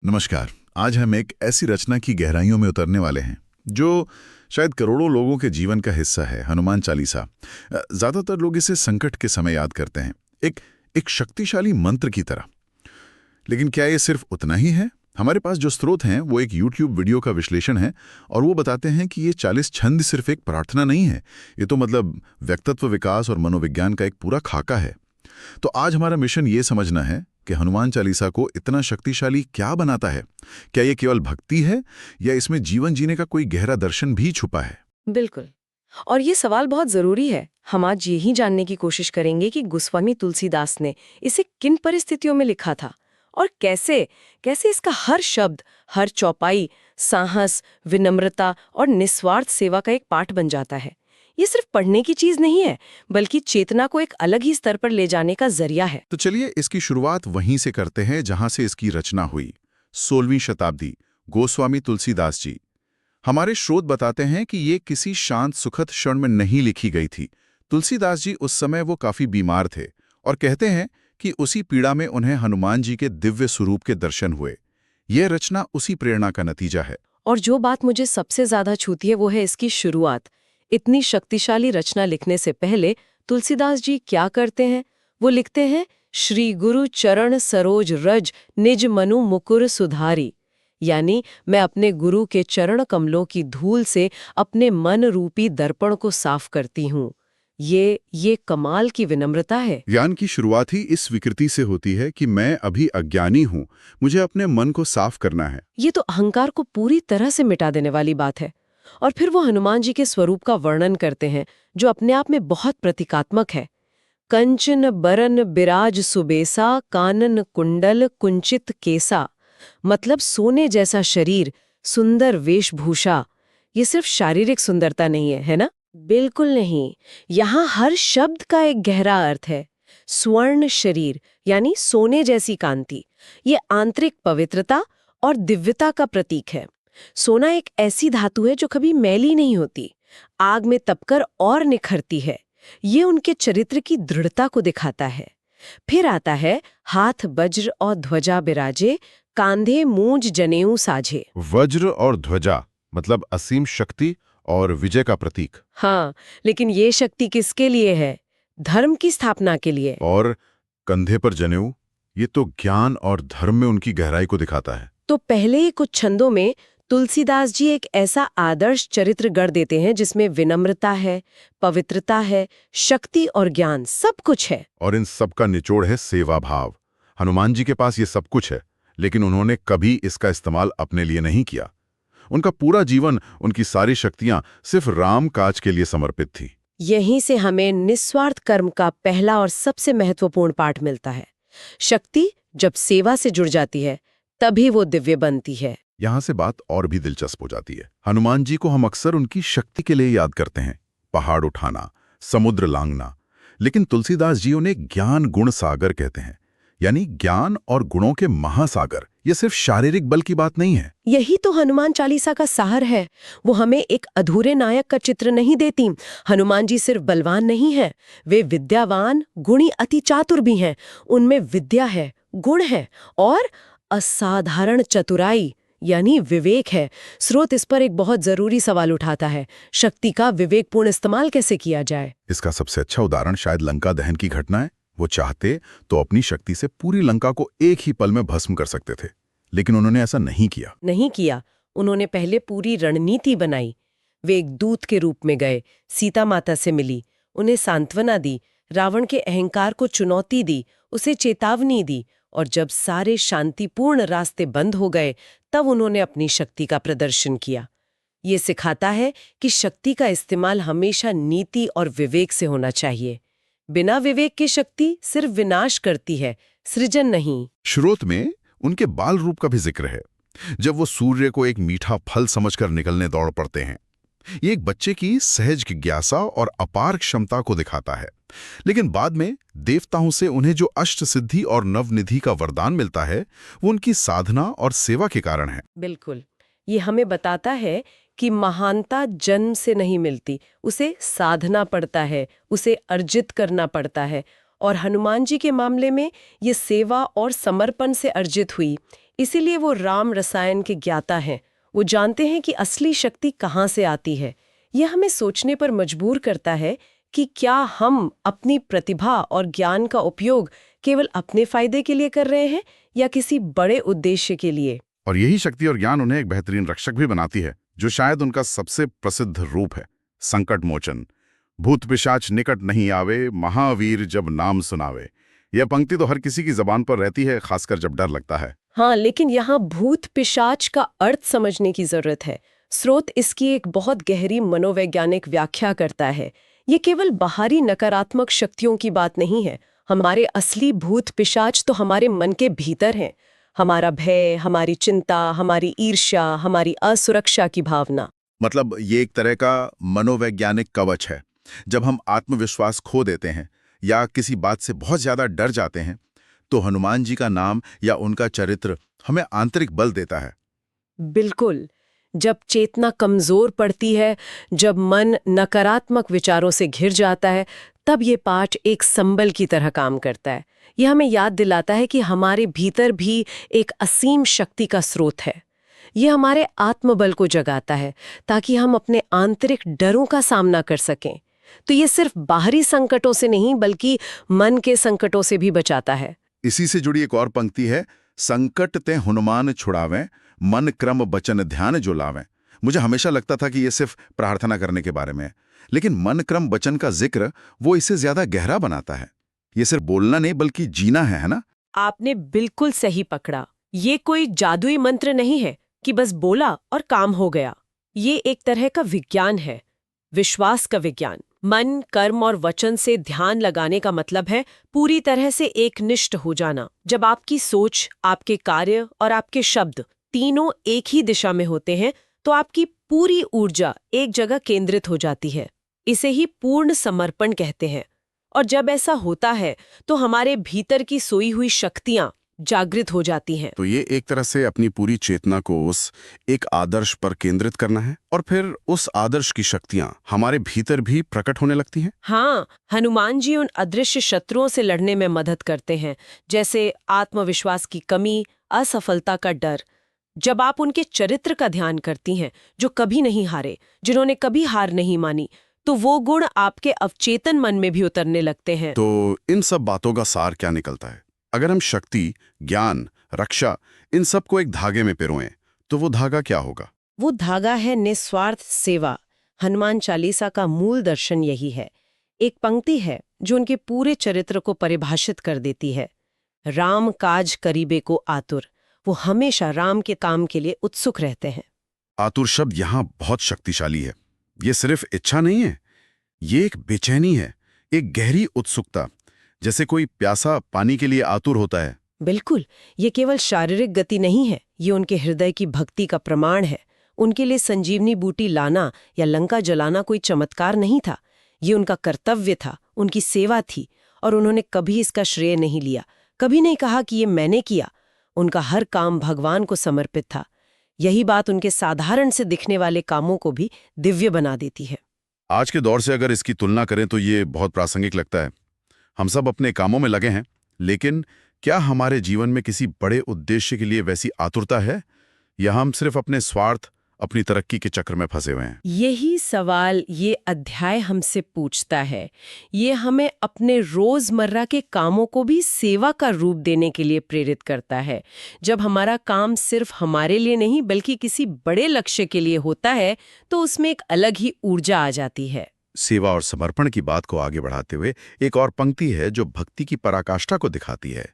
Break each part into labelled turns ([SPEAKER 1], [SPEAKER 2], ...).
[SPEAKER 1] नमस्कार। आज हम एक ऐसी रचना की गहराइयों में उतरने वाले हैं जो शायद करोड़ों लोगों के जीवन का हिस्सा है, हनुमान चालीसा। ज्यादातर लोग इसे संकट के समय याद करते हैं, एक एक शक्तिशाली मंत्र की तरह। लेकिन क्या ये सिर्फ उतना ही है? हमारे पास जो स्रोत हैं वो एक YouTube वीडियो का विश्लेषण है और वो बताते हैं कि ये 40 छंद सिर्फ एक प्रार्थना नहीं है। ये तो मतलब व्यक्तित्व विकास और मनोविज्ञान का एक पूरा खाका है। तो आज हमारा मिशन ये समझना है कि हनुमान चालीसा को इतना शक्तिशाली क्या बनाता है। क्या ये केवल भक्ति है या इसमें जीवन जीने का कोई गहरा दर्शन भी छुपा है?
[SPEAKER 2] बिल्कुल। और ये सवाल बहुत जरूरी है। हम आज यही जानने की कोशिश करेंगे कि गोस्वामी तुलसीदास ने इसे किन परिस्थितियों में लिखा था और कैसे कैसे इसका हर शब्द, हर चौपाई साहस, विनम्रता और निस्वार्थ सेवा का एक पाठ बन जाता है। ये सिर्फ पढ़ने की चीज नहीं है, बल्कि चेतना को एक अलग ही स्तर पर ले जाने का जरिया है।
[SPEAKER 1] तो चलिए इसकी शुरुआत वहीं से करते हैं जहां से इसकी रचना हुई। 16वीं शताब्दी, गोस्वामी तुलसीदास जी। हमारे स्रोत बताते हैं कि ये किसी शांत सुखद क्षण में नहीं लिखी गई थी। तुलसीदास जी उस समय वो काफी बीमार थे और कहते हैं कि उसी पीड़ा में उन्हें हनुमान जी के दिव्य स्वरूप के दर्शन हुए। यह रचना उसी प्रेरणा का नतीजा है।
[SPEAKER 2] और जो बात मुझे सबसे ज्यादा छूती है वो है इसकी शुरुआत। इतनी शक्तिशाली रचना लिखने से पहले तुलसीदास जी क्या करते हैं? वो लिखते हैं, श्री गुरु चरण सरोज रज निज मनु मुकुर सुधारी। यानी मैं अपने गुरु के चरण कमलों की धूल से अपने मन रूपी दर्पण को साफ करती हूँ। ये कमाल की विनम्रता है।
[SPEAKER 1] ज्ञान की शुरुआत ही इस विकृति से होती है कि मैं अभी अज्ञानी हूँ, मुझे अपने मन को साफ करना है।
[SPEAKER 2] ये तो अहंकार को पूरी तरह से मिटा देने वाली बात है। और फिर वो हनुमान जी के स्वरूप का वर्णन करते हैं, जो अपने आप में बहुत प्रतीकात्मक है। कंचन बरन बिराज सुबेसा, कानन कुंडल कुंचित केसा। मतलब सोने जैसा शरीर, सुंदर वेशभूषा। ये सिर्फ शारीरिक सुंदरता नहीं है, है ना? बिल्कुल नहीं। यहाँ हर शब्द का एक गहरा अर्थ है। स्वर्ण शरीर यानी सोने जैसी कांति, ये आंतरिक पवित्रता और दिव्यता का प्रतीक है। सोना एक ऐसी धातु है जो कभी मैली नहीं होती, आग में तपकर और निखरती है। ये उनके चरित्र की दृढ़ता को दिखाता है। फिर आता है, हाथ वज्र और ध्वजा बिराजे, कांधे मूंज जनेऊ साझे।
[SPEAKER 1] वज्र और ध्वजा मतलब असीम शक्ति और विजय का प्रतीक।
[SPEAKER 2] हाँ, लेकिन ये शक्ति किसके लिए है? धर्म की स्थापना के लिए।
[SPEAKER 1] और कंधे पर जनेऊ, ये तो ज्ञान और धर्म में उनकी गहराई को दिखाता है।
[SPEAKER 2] तो पहले ही कुछ छंदों में तुलसीदास जी एक ऐसा आदर्श चरित्र गढ़ देते हैं जिसमें विनम्रता है, पवित्रता है, शक्ति और ज्ञान सब कुछ है।
[SPEAKER 1] और इन सब का निचोड़ है सेवा भाव। हनुमान जी के पास ये सब कुछ है, लेकिन उन्होंने कभी इसका इस्तेमाल अपने लिए नहीं किया। उनका पूरा जीवन, उनकी सारी शक्तियां सिर्फ राम काज के लिए समर्पित थी।
[SPEAKER 2] यहीं से हमें निस्वार्थ कर्म का पहला और सबसे महत्वपूर्ण पाठ मिलता है। शक्ति जब सेवा से जुड़ जाती है, तभी वो दिव्य बनती है।
[SPEAKER 1] यहाँ से बात और भी दिलचस्प हो जाती है। हनुमान जी को हम अक्सर उनकी शक्ति के लिए याद करते हैं, पहाड़ उठाना, समुद्र लांघना। लेकिन तुलसीदास जी उन्हें ज्ञान गुण सागर कहते हैं, यानी ज्ञान और गुणों के महासागर। ये सिर्फ शारीरिक बल की बात नहीं है।
[SPEAKER 2] यही तो हनुमान चालीसा का सार है। वो हमें एक अधूरे नायक का चित्र नहीं देती। हनुमान जी सिर्फ बलवान नहीं हैं, वे विद्यावान, गुणी, अति चातुर भी हैं। उनमें विद्या है, गुण है और असाधारण चतुराई यानी विवेक है। स्रोत इस पर एक बहुत जरूरी सवाल उठाता है, शक्ति का विवेकपूर्ण इस्तेमाल कैसे किया जाए।
[SPEAKER 1] इसका सबसे अच्छा उदाहरण शायद लंका दहन की घटना है। वो चाहते तो अपनी शक्ति से पूरी लंका को एक ही पल में भस्म कर सकते थे, लेकिन उन्होंने ऐसा नहीं किया।
[SPEAKER 2] उन्होंने पहले पूरी रणनीति बनाई। वे एक दूत के रूप में गए, सीता माता से मिली, उन्हें सांत्वना दी, रावण के अहंकार को चुनौती दी, उसे चेतावनी दी, और जब सारे शांतिपूर्ण रास्ते बंद हो गए, तब उन्होंने अपनी शक्ति का प्रदर्शन किया। ये सिखाता है कि शक्ति का इस्तेमाल हमेशा नीति और विवेक से होना चाहिए। बिना विवेक की शक्ति सिर्फ विनाश करती है, सृजन नहीं।
[SPEAKER 1] स्रोत में उनके बाल रूप का भी जिक्र है, जब वो सूर्य को एक मीठा फल समझकर निकलने दौड़ पड़ते हैं। ये एक बच्चे की सहज जिज्ञासा और अपार क्षमता को दिखाता है। लेकिन बाद में देवताओं से उन्हें जो अष्ट सिद्धि और नवनिधि का वरदान मिलता है, वो उनकी साधना और सेवा के कारण है।
[SPEAKER 2] बिल्कुल। ये हमें बताता है कि महानता जन्म से नहीं मिलती, उसे साधना पड़ता है, उसे अर्जित करना पड़ता है। और हनुमान जी के मामले में ये सेवा और समर्पण से अर्जित हुई। इसीलिए वो राम रसायन के ज्ञाता हैं। वो जानते हैं कि असली शक्ति कहाँ से आती है। यह हमें सोचने पर मजबूर करता है कि क्या हम अपनी प्रतिभा और ज्ञान का उपयोग केवल अपने फायदे के लिए कर रहे हैं या किसी बड़े उद्देश्य के लिए।
[SPEAKER 3] और यही शक्ति और ज्ञान उन्हें एक बेहतरीन रक्षक भी बनाती है, जो शायद उनका सबसे प्रसिद्ध रूप है, संकट मोचन। भूत पिशाच निकट नहीं आवे, महावीर जब नाम सुनावे। यह पंक्ति तो हर किसी की जबान पर रहती है, खासकर जब डर लगता है।
[SPEAKER 2] हाँ, लेकिन यहाँ भूत पिशाच का अर्थ समझने की जरूरत है। स्रोत इसकी एक बहुत गहरी मनोवैज्ञानिक व्याख्या करता है। ये केवल बाहरी नकारात्मक शक्तियों की बात नहीं है। हमारे असली भूत पिशाच तो हमारे मन के भीतर हैं। हमारा भय, हमारी चिंता, हमारी ईर्ष्या, हमारी असुरक्षा की भावना।
[SPEAKER 3] मतलब ये एक तरह का मनोवैज्ञानिक कवच है। जब हम आत्मविश्वास खो देते हैं या किसी बात से बहुत ज्यादा डर जाते हैं, तो हनुमान जी का नाम या उनका चरित्र हमें आंतरिक बल देता है।
[SPEAKER 2] बिल्कुल। जब चेतना कमजोर पड़ती है, जब मन नकारात्मक विचारों से घिर जाता है, तब ये पाठ एक संबल की तरह काम करता है। यह हमें याद दिलाता है कि हमारे भीतर भी एक असीम शक्ति का स्रोत है। यह हमारे आत्मबल को जगाता है ताकि हम अपने आंतरिक डरों का सामना कर सकें। तो ये सिर्फ बाहरी संकटों से नहीं बल्कि मन के संकटों से भी बचाता है।
[SPEAKER 3] इसी से जुड़ी एक और पंक्ति है, संकट ते हनुमान छुड़ावें, मन क्रम बचन ध्यान जो लावें। मुझे हमेशा लगता था कि यह सिर्फ प्रार्थना करने के बारे में है, लेकिन मन क्रम वचन का जिक्र वो इसे ज्यादा गहरा बनाता है। ये सिर्फ बोलना नहीं बल्कि जीना है ना?
[SPEAKER 2] आपने बिल्कुल सही पकड़ा। ये कोई जादुई मंत्र नहीं है कि बस बोला और काम हो गया। ये एक तरह का विज्ञान है, विश्वास का विज्ञान। मन, कर्म और वचन से ध्यान लगाने का मतलब है पूरी तरह से एकनिष्ठ हो जाना। जब आपकी सोच, आपके कार्य और आपके शब्द तीनों एक ही दिशा में होते हैं, तो आपकी पूरी ऊर्जा एक जगह केंद्रित हो जाती है। इसे ही पूर्ण समर्पण कहते हैं। और जब ऐसा होता है तो हमारे भीतर की सोई हुई शक्तियां जागृत हो जाती हैं।
[SPEAKER 3] तो ये एक तरह से अपनी पूरी चेतना को उस एक आदर्श पर केंद्रित करना है, और फिर उस आदर्श की शक्तियां हमारे भीतर भी प्रकट होने लगती हैं।
[SPEAKER 2] हाँ, हनुमान जी उन अदृश्य शत्रुओं से लड़ने में मदद करते हैं, जैसे आत्मविश्वास की कमी, असफलता का डर। जब आप उनके चरित्र का ध्यान करती हैं, जो कभी नहीं हारे, जिन्होंने कभी हार नहीं मानी, तो वो गुण आपके अवचेतन मन में भी उतरने लगते हैं।
[SPEAKER 3] तो इन सब बातों का सार क्या निकलता है? अगर हम शक्ति, ज्ञान, रक्षा इन सब को एक धागे में पिरोएं, तो वो धागा क्या होगा?
[SPEAKER 2] वो धागा है निस्वार्थ सेवा। हनुमान चालीसा का मूल दर्शन यही है। एक पंक्ति है जो उनके पूरे चरित्र को परिभाषित कर देती है, राम काज करीबे को आतुर। वो हमेशा राम के काम के लिए उत्सुक रहते हैं।
[SPEAKER 3] आतुर शब्द यहाँ बहुत शक्तिशाली है। ये सिर्फ इच्छा नहीं है, ये एक बेचैनी है, एक गहरी उत्सुकता, जैसे कोई प्यासा पानी के लिए आतुर होता है।
[SPEAKER 2] बिल्कुल, ये केवल शारीरिक गति नहीं है, ये उनके हृदय की भक्ति का प्रमाण है। उनके लिए संजीवनी बूटी लाना या लंका जलाना कोई चमत्कार नहीं था, ये उनका कर्तव्य था, उनकी सेवा थी, और उन्होंने कभी इसका श्रेय नहीं लिया, कभी नहीं कहा कि ये मैंने किया। उनका हर काम भगवान को समर्पित था। यही बात उनके साधारण से दिखने वाले कामों को भी दिव्य बना देती है।
[SPEAKER 3] आज के दौर से अगर इसकी तुलना करें तो ये बहुत प्रासंगिक लगता है। हम सब अपने कामों में लगे हैं, लेकिन क्या हमारे जीवन में किसी बड़े उद्देश्य के लिए वैसी आतुरता है, या हम सिर्फ अपने स्वार्थ, अपनी तरक्की के चक्र में फंसे हुए हैं?
[SPEAKER 2] यही सवाल ये अध्याय हमसे पूछता है। ये हमें अपने रोजमर्रा के कामों को भी सेवा का रूप देने के लिए प्रेरित करता है। जब हमारा काम सिर्फ हमारे लिए नहीं बल्कि किसी बड़े लक्ष्य के लिए होता है, तो उसमें एक अलग ही ऊर्जा आ जाती है।
[SPEAKER 3] सेवा और समर्पण की बात को आगे बढ़ाते हुए एक और पंक्ति है जो भक्ति की पराकाष्ठा को दिखाती है।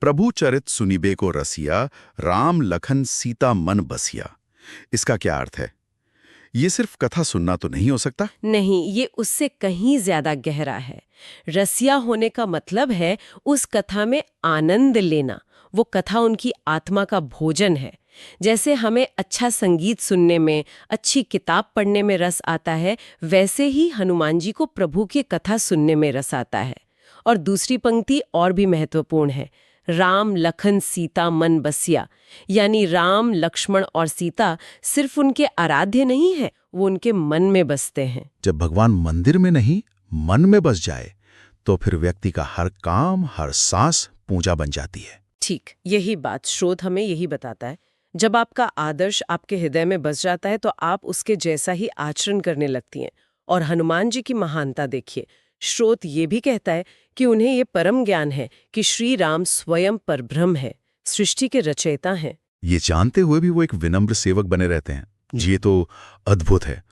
[SPEAKER 3] प्रभु चरित सुनिबे को रसिया, राम लखन सीता मन बसिया। इसका क्या अर्थ है? ये सिर्फ कथा सुनना तो नहीं हो सकता?
[SPEAKER 2] नहीं, ये उससे कहीं ज्यादा गहरा है। रसिया होने का मतलब है उस कथा में आनंद लेना। वो कथा उनकी आत्मा का भोजन है। जैसे हमें अच्छा संगीत सुनने में, अच्छी किताब पढ़ने में रस आता है, वैसे ही हनुमान जी को प्रभु की कथा सुनने में रस आता है। और दूसरी पंक्ति और भी महत्वपूर्ण है, राम लखन सीता मन बसिया। यानी राम, लक्ष्मण और सीता सिर्फ उनके आराध्य नहीं है, वो उनके मन में बसते हैं।
[SPEAKER 3] जब भगवान मंदिर में नहीं मन में बस जाए, तो फिर व्यक्ति का हर काम, हर सांस पूजा बन जाती है।
[SPEAKER 2] ठीक यही बात स्रोत हमें यही बताता है। जब आपका आदर्श आपके हृदय में बस जाता है तो आप उसके जैसा ही आचरण करने लगती हैं। और हनुमान जी की महानता देखिए, स्रोत ये भी कहता है कि उन्हें ये परम ज्ञान है कि श्री राम स्वयं परब्रह्म है, सृष्टि के रचयिता हैं।
[SPEAKER 3] ये जानते हुए भी वो एक विनम्र सेवक बने रहते हैं। ये तो अद्भुत है।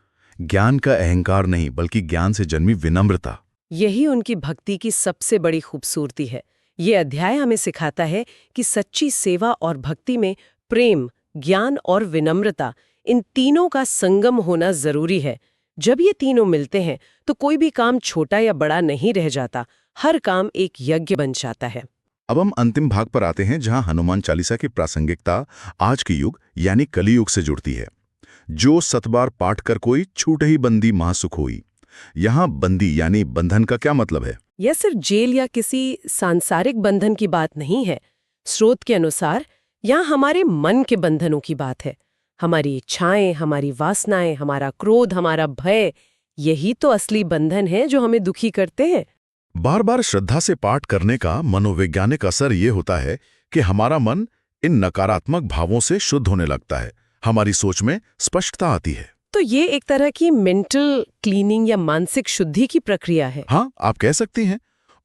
[SPEAKER 3] ज्ञान का अहंकार नहीं, बल्कि ज्ञान से जन्मी विनम्रता।
[SPEAKER 2] यही उनकी भक्ति की सबसे बड़ी खूबसूरती है। ये अध्याय हमें सिखाता है कि सच्ची सेवा और भक्ति में प्रेम, ज्ञान और विनम्रता, इन तीनों का संगम होना जरूरी है। जब ये तीनों मिलते हैं तो कोई भी काम छोटा या बड़ा नहीं रह जाता, हर काम एक यज्ञ बन जाता है।
[SPEAKER 3] अब हम अंतिम भाग पर आते हैं, जहां हनुमान चालीसा की प्रासंगिकता आज के युग यानी कलियुग से जुड़ती है। जो सतबार पाठ कर कोई छूट ही बंदी महासुख होई। यहाँ बंदी यानी बंधन का क्या मतलब है?
[SPEAKER 2] यह सिर्फ जेल या किसी सांसारिक बंधन की बात नहीं है। स्रोत के अनुसार यहाँ हमारे मन के बंधनों की बात है। हमारी इच्छाएं, हमारी वासनाएं, हमारा क्रोध, हमारा भय, यही तो असली बंधन है जो हमें दुखी करते हैं।
[SPEAKER 3] बार बार श्रद्धा से पाठ करने का मनोवैज्ञानिक असर ये होता है कि हमारा मन इन नकारात्मक भावों से शुद्ध होने लगता है। हमारी सोच में स्पष्टता आती है।
[SPEAKER 2] तो ये एक तरह की मेंटल क्लीनिंग या मानसिक शुद्धि की प्रक्रिया है।
[SPEAKER 3] हाँ, आप कह सकती हैं।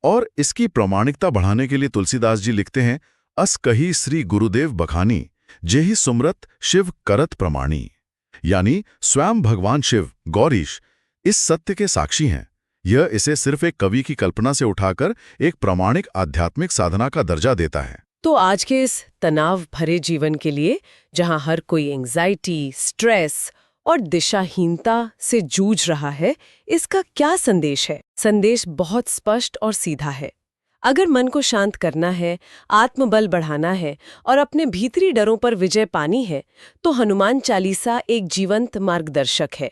[SPEAKER 3] और इसकी प्रामाणिकता बढ़ाने के लिए तुलसीदास जी लिखते हैं, अस कही श्री गुरुदेव बखानी, जेहि सुमरत शिव करत प्रमाणी। यानी स्वयं भगवान शिव, गौरीश, इस सत्य के साक्षी हैं। यह इसे सिर्फ एक कवि की कल्पना से उठाकर एक प्रामाणिक आध्यात्मिक साधना का दर्जा देता है।
[SPEAKER 2] तो आज के इस तनाव भरे जीवन के लिए, जहां हर कोई एंजाइटी, स्ट्रेस और दिशाहीनता से जूझ रहा है, इसका क्या संदेश है? संदेश बहुत स्पष्ट और सीधा है। अगर मन को शांत करना है, आत्मबल बढ़ाना है और अपने भीतरी डरों पर विजय पानी है, तो हनुमान चालीसा एक जीवंत मार्गदर्शक है।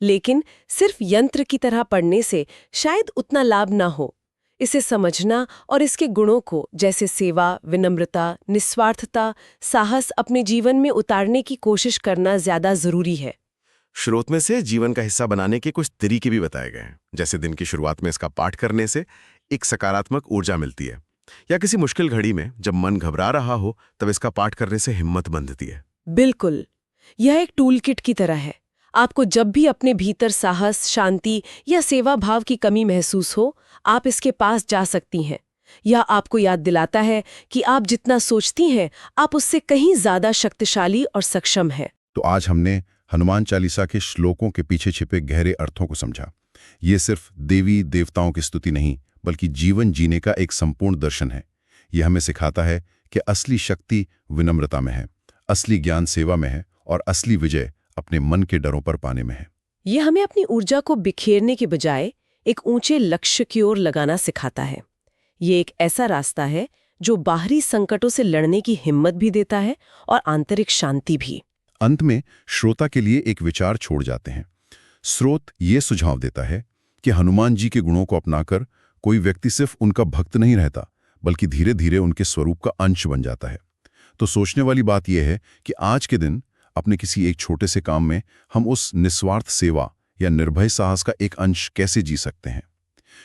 [SPEAKER 2] लेकिन सिर्फ यंत्र की तरह पढ़ने से शायद उतना लाभ ना हो। इसे समझना और इसके गुणों को, जैसे सेवा, विनम्रता, निस्वार्थता, साहस, अपने जीवन में उतारने की कोशिश करना ज्यादा जरूरी है।
[SPEAKER 4] स्रोत में से जीवन का हिस्सा बनाने के कुछ तरीके भी बताए गए हैं। जैसे दिन की शुरुआत में इसका पाठ करने से एक सकारात्मक ऊर्जा मिलती है, या किसी मुश्किल घड़ी में जब मन घबरा रहा हो तब इसका पाठ करने से हिम्मत बंधती है।
[SPEAKER 2] बिल्कुल, यह एक टूल किट की तरह है। आपको जब भी अपने भीतर साहस, शांति या सेवा भाव की कमी महसूस हो, आप इसके पास जा सकती हैं। यह आपको याद दिलाता है कि आप जितना सोचती हैं, आप उससे कहीं ज्यादा शक्तिशाली और सक्षम हैं।
[SPEAKER 3] तो आज हमने हनुमान चालीसा के श्लोकों के पीछे छिपे गहरे अर्थों को समझा। ये सिर्फ देवी देवताओं की स्तुति नहीं, बल्कि जीवन जीने का एक संपूर्ण दर्शन है। यह हमें सिखाता है कि असली शक्ति विनम्रता में है, असली ज्ञान सेवा में है और असली विजय अपने मन के डरों पर पाने में है।
[SPEAKER 2] यह हमें अपनी ऊर्जा को बिखेरने के बजाय एक ऊंचे लक्ष्य की ओर लगाना सिखाता है। ये एक ऐसा रास्ता है जो बाहरी संकटों से लड़ने की हिम्मत भी देता है और आंतरिक शांति भी।
[SPEAKER 3] अंत में श्रोता के लिए एक विचार छोड़ जाते हैं। स्रोत ये सुझाव देता है कि हनुमान जी के गुणों को अपनाकर कोई व्यक्ति सिर्फ उनका भक्त नहीं रहता, बल्कि धीरे धीरे उनके स्वरूप का अंश बन जाता है। तो सोचने वाली बात यह है कि आज के दिन अपने किसी एक छोटे से काम में हम उस निस्वार्थ सेवा या निर्भय साहस का एक अंश कैसे जी सकते हैं।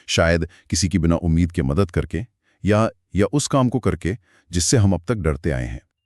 [SPEAKER 3] शायद किसी की बिना उम्मीद के मदद करके, या उस काम को करके जिससे हम अब तक डरते आए हैं।